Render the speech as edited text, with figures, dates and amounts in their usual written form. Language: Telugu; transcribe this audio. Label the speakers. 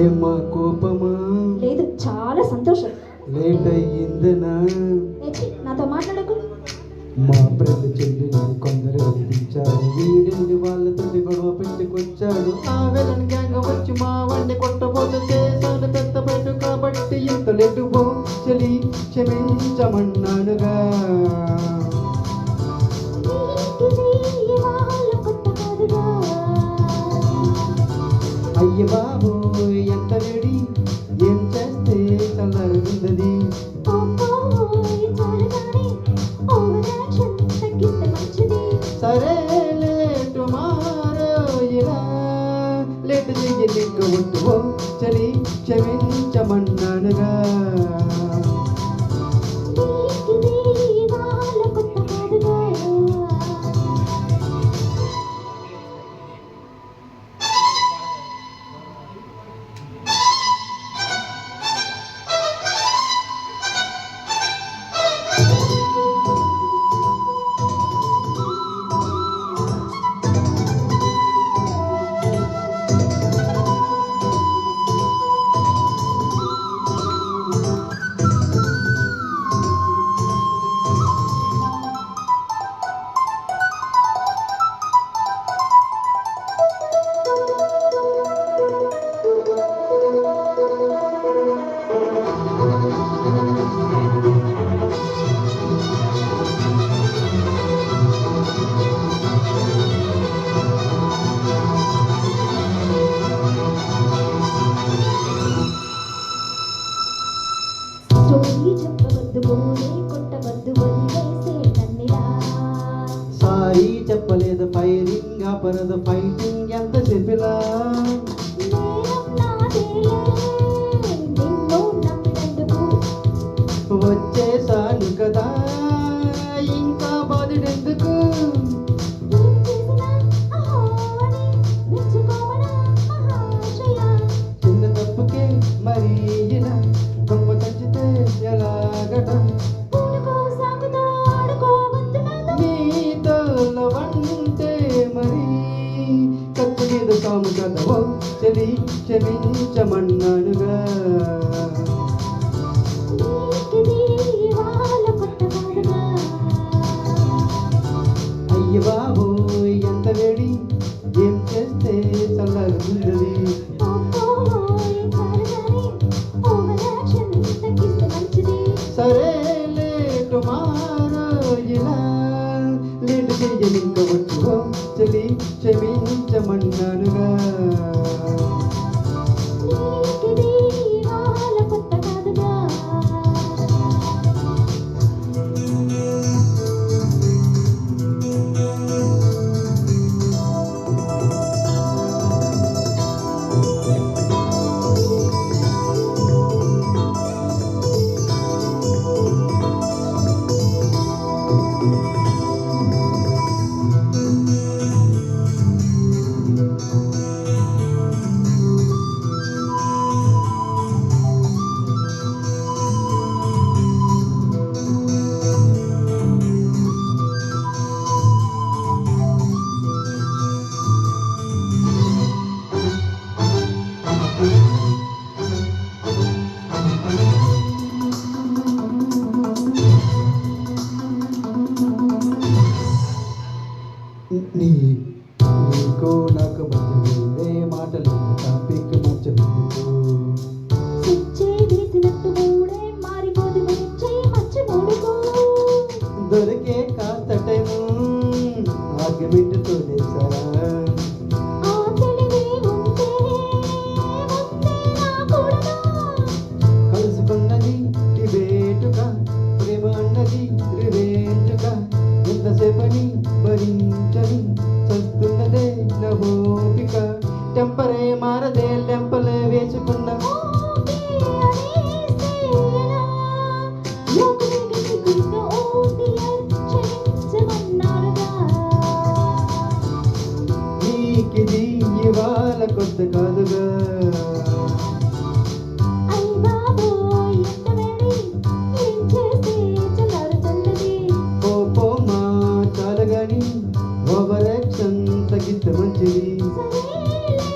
Speaker 1: ఏమా కోపమా?
Speaker 2: లేదు, చాలా సంతోషం.
Speaker 1: లేట్ అయ్యిందనా?
Speaker 2: నాతో మాట్లాడకు.
Speaker 1: మా ఫ్రెండ్ చెల్లిని కొందరు వదిలించారు, వీడింది వాళ్ళతో గొడవ పెట్టుకొచ్చాడు. ఆ వెళ్ళని గ్యాంగ్ వచ్చి మా వండి కొట్టబోతే చేశాను పెద్ద పెట్టు, కాబట్టి ఇంత లేటు పో చెలి క్షమించమన్నానుగా. అయ్య బాబు ఎంత రెడీ, ఏం చేస్తే చల్లరుందది. సరే లేటు మారో ఇలా లేటు చెయ్యి నీకు ఒట్టువో చలి క్షమించమన్నానుగా. సారీ చెప్పలేదు, ఫైరింగ్ ఆపరదు, ఫైటింగ్ ఎంత చెప్పిలా. వచ్చేసాను కదా ఇంకా బాధెందుకు. చిన్న తప్పుకే మరి ఇలా గొప్ప తచ్చితే ఎలాగట. నీతో వంటే మరి కత్తి మీద సాము కదవో చలి క్షమించమన్నానుగా. అయ్య బాబు ఎంత వేడి, ఏం చేస్తే చల్లగుందది. సరే లేటు మారో ఇలా లేటు చెయ్యలింకవచ్చువో చలి క్షమించమన్నానుగా. నీకు నాకు మధ్య వేరే మాటలు టాపిక్ మర్చిపోతూ దొరికే కాస్త టైము ఆర్గ్యుమెంట్ తోడేశారా. కలుసుకున్నది డిబేటుగా, ప్రేమ అన్నది రివేంజ్గా, ఎంతసేపని భరించని చస్తున్నదే నవోపిక. టెంపరే మారదే లెంపలే వేసుకున్న నీకిది ఇవాళ కొత్త కాదుగా. ఓవర్ యాక్షన్ తగ్గితే మంచిది
Speaker 2: సరేలే